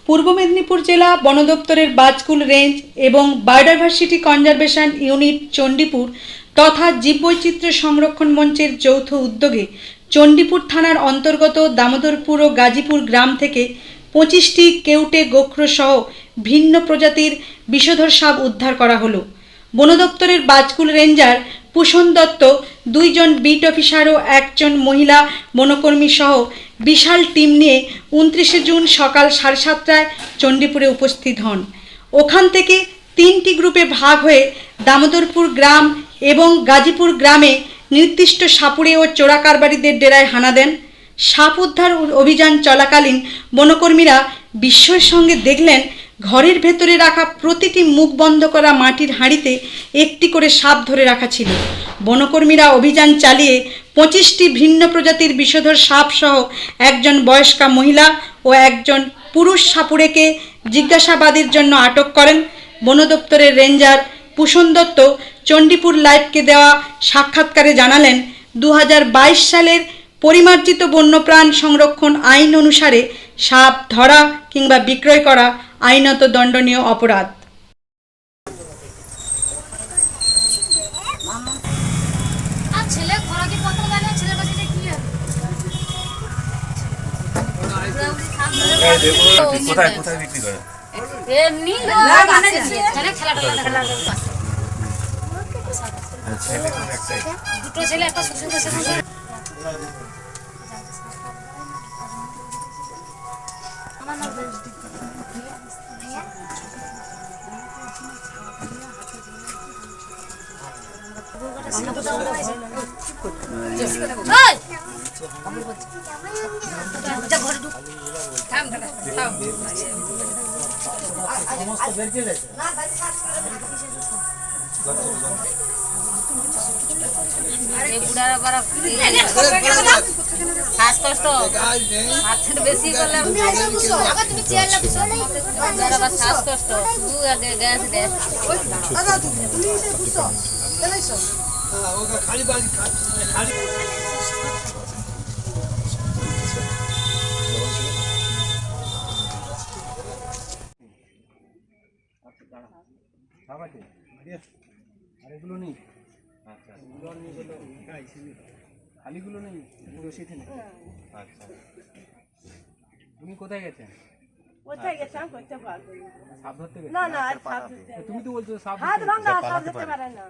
পূর্ব মেদিনীপুর জেলা বন দপ্তরের বাজকুল রেঞ্জ এবং বায়োডাইভার্সিটি কনজারভেশন ইউনিট চণ্ডীপুর তথা জীববৈচিত্র্য সংরক্ষণ মঞ্চের যৌথ উদ্যোগে চণ্ডীপুর থানার অন্তর্গত দামোদরপুর ও গাজীপুর গ্রাম থেকে 25টি কেউটে গোখরো সহ ভিন্ন প্রজাতির বিষধর সাপ উদ্ধার করা হলো। বন দপ্তরের বাজকুল রেঞ্জার পুষণ দত্ত, 2 জন বিট অফিসার ও 1 জন মহিলা বনকর্মী সহ বিশাল টিম নিয়ে 29 জুন সকাল 7:30টায় চণ্ডীপুরে উপস্থিত হন। ওখান থেকে 3টি গ্রুপে ভাগ হয়ে দামোদরপুর গ্রাম এবং গাজীপুর গ্রামে নির্দিষ্ট সাপুড়ে ও চোরা কারবারিদের ডেরায় হানা দেন। সাপ উদ্ধার অভিযান চলাকালীন বনকর্মীরা বিস্ময়ের সঙ্গে দেখলেন ঘরের ভেতরে রাখা প্রতিটি মুখ বন্ধ করা মাটির হাঁড়িতে একটি করে সাপ ধরে রাখা ছিল। বনকর্মীরা অভিযান চালিয়ে 25টি ভিন্ন প্রজাতির বিষধর সাপ সহ 1 জন বয়স্কা মহিলা ও 1 জন পুরুষ সাপুড়েকে জিজ্ঞাসাবাদের জন্য আটক করেন। বন দপ্তরের রেঞ্জার পুষণ দত্ত চণ্ডীপুর লাইভকে দেওয়া সাক্ষাৎকারে জানালেন, 2022 সালের পরিমার্জিত বন্যপ্রাণ সংরক্ষণ আইন অনুসারে সাপ ধরা কিংবা বিক্রয় করা আইনত দণ্ডনীয় অপরাধ। কোথায় কোথায় বিক্রি করে? এমনি দুটো ছেলে একটা শ্বশুর শ্বশুর শ্বাসকষ্ট বেশি করলে শ্বাসকষ্ট আরেগুলো নেই। আচ্ছা, খালিগুলো নেই, রসিদ নেই। আচ্ছা, তুমি কোথায় গেছেন? সাপ ধরতে গেছেন? না, তুমি তো বলছো সাপ ধরতে পারে না।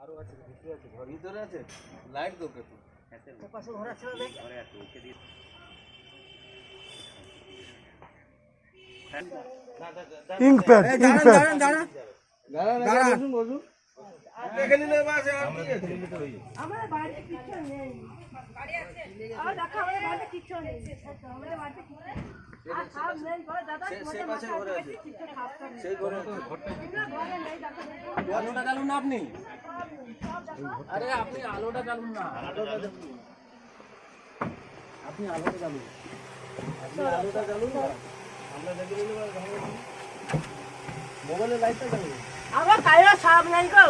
আরো আছে, ভিতরে আছে, ঘরের ভিতরে আছে, লাইট দোকে তো পাশে ঘর আছে, ঘরে আছে, ওকে দিয়ে ইঙ্ক প্যাড বসুন দেখে নিলে বাস আমরা দেখে নিলে তো হই। আমাদের বাড়িতে কিছু নেই, বাড়ি আছে আর দেখা আমাদের বাড়িতে কিছু নেই, আমাদের বাড়িতে কিছু নেই আর সব নেই বড় দাদা সেই পাশে ঘরে আছে, কিছু খাতা নেই, সেই ঘরে ঘরটা ঘরে নেই দাদা। আলোটা জ্বালুন না আপনি, আরে আপনি আলোটা জ্বালুন না, আলোটা জ্বালুন, আপনি আলোটা জ্বালুন, আপনি আলোটা জ্বালুন না, আমরা দেখে নিলে মোবাইলের লাইটটা জ্বালুন। আমার কায়রা সব নাই গো।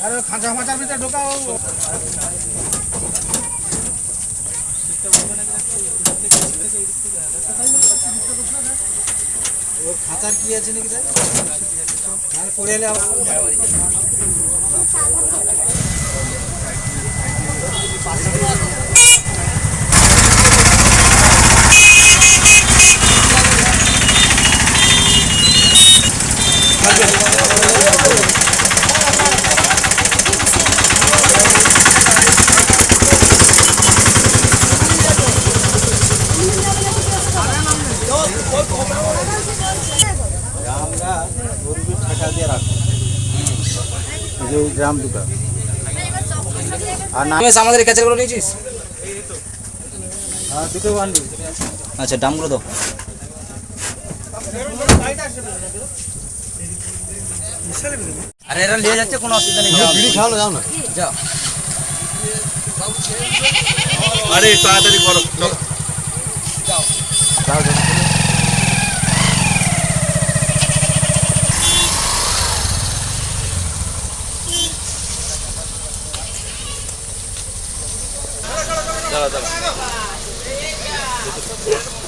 আরে খাঁচা ফাঁচার ভিতরে ঢোকাও। খাঁচার কি আছে নাকি পড়ে এলে আমরা গরুকে ঠেকা দিয়ে রাখো এই যে গ্রাম দুটো আর না আমাদের ক্যাচারগুলো নিয়েছিস? হ্যাঁ দুটো বান্ডি আচ্ছা, দামগুলো দাও। আরে এরা নিয়ে যাচ্ছে, কোনো অসুবিধা নেই। বিড়ি খাওয়ানো যাও না। যাও। আরে তাড়াতাড়ি করো চলো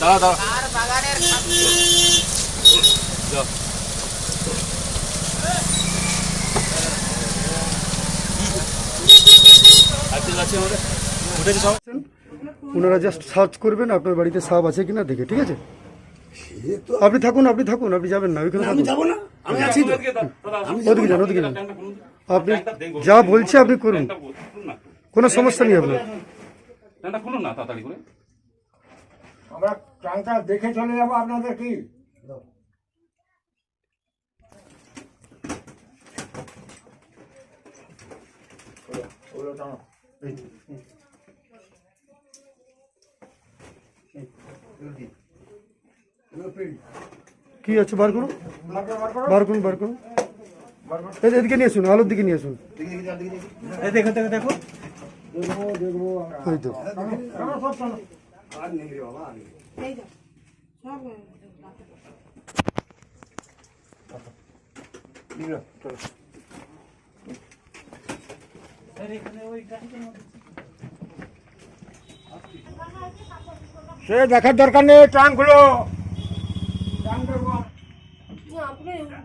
দাঁড়া ওনারা জাস্ট সার্চ করবেন আপনার বাড়িতে সাপ আছে কিনা দেখে, ঠিক আছে? আপনি থাকুন, আপনি যাবেন না, ওইখানে থাকুন। ওদিকে যান, ওদিকে যান। আপনি যা বলছে আপনি করুন, কোনো সমস্যা নেই আপনার। খুলুন না তাড়াতাড়ি করে। আমরা ট্রাঙ্কটা দেখে চলে যাবো, আপনাদের কি? কি আছে বার করুন, বার করুন। এদিকে নিয়ে আসুন, আলোর দিকে নিয়ে আসুন। দেখো দেখো দেখো ওই তো। সে দেখার দরকার নেই, ট্রাঙ্কগুলো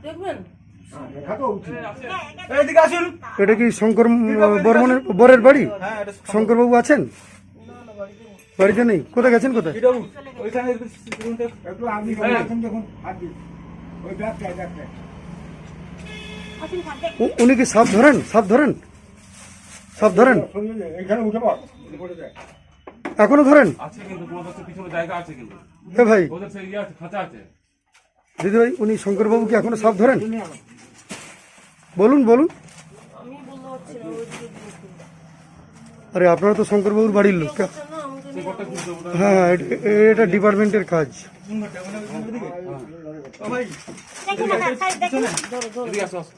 দেখবেন এইদিকে আসুন এটা কি শঙ্কর বর্মনের বরের বাড়ি? শঙ্কর বাবু আছেন? বাড়িতে নেই? কোথায় গেছেন? কোথায়? ওইখানে একটু আপনি আছেন দেখুন, ওই ব্যাগটা উনি কি সাপ ধরেন? সাপ ধরেন? এখানে উঠে পড়, এখনো ধরেন? আছে কিন্তু তোমাদের তো পিছনে জায়গা আছে কিন্তু। এ ভাই, ওদের সেই ইয়ে আছে, খাঁচা আছে। দিদি ভাই, উনি শঙ্কর বাবু কি এখনো সাপ ধরেন? বলুন। আরে আপনারা তো শঙ্কর বাবুর বাড়ির লোক। হ্যাঁ, এটা ডিপার্টমেন্টের কাজ। এদিকে আসো, আসো।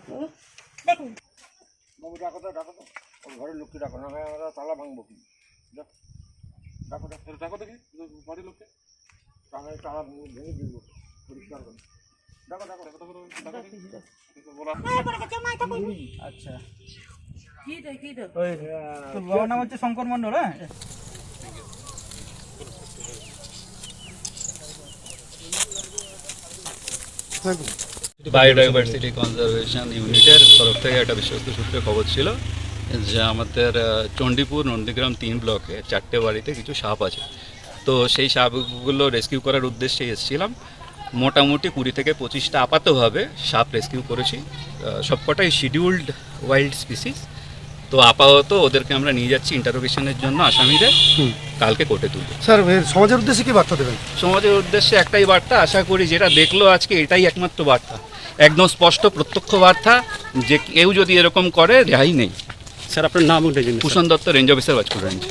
ঘরের লোককে ডাকো না, আমরা তালা ভাঙবো কি? ডাকো দেখি বাড়ির লোককে। তালা ভেঙে দিব, পরিষ্কার করো। আচ্ছা কি ওই তোর বাবার নাম হচ্ছে শঙ্কর মন্ডল। হ্যাঁ বায়োডাইভার্সিটি কনজারভেশন ইউনিটের তরফ থেকে একটা বিশ্বস্ত সূত্রে খবর ছিল যে আমাদের চণ্ডীপুর নন্দীগ্রাম 3 ব্লকে 4টে বাড়িতে কিছু সাপ আছে। তো সেই সাপগুলো রেস্কিউ করার উদ্দেশ্যে এসেছিলাম। মোটামুটি 20 থেকে 25টা আপাতভাবে সাপ রেস্কিউ করেছি, সবকটাই শিডিউল্ড ওয়াইল্ড স্পিসিস। তো আপাতত ওদেরকে আমরা নিয়ে যাচ্ছি ইন্টারোগেশনের জন্য আসামিদের, কালকে কোর্টে তুলব। স্যার, সমাজের উদ্দেশ্যে কি বার্তা দেবেন? সমাজের উদ্দেশ্যে একটাই বার্তা, আশা করি যেটা দেখলো আজকে এটাই একমাত্র বার্তা, একদম স্পষ্ট প্রত্যক্ষ বার্তা যে কেউ যদি এরকম করে রেহাই নেই। স্যার, আপনার নাম? ভূষণ Dutta, range officer, Bajpur range.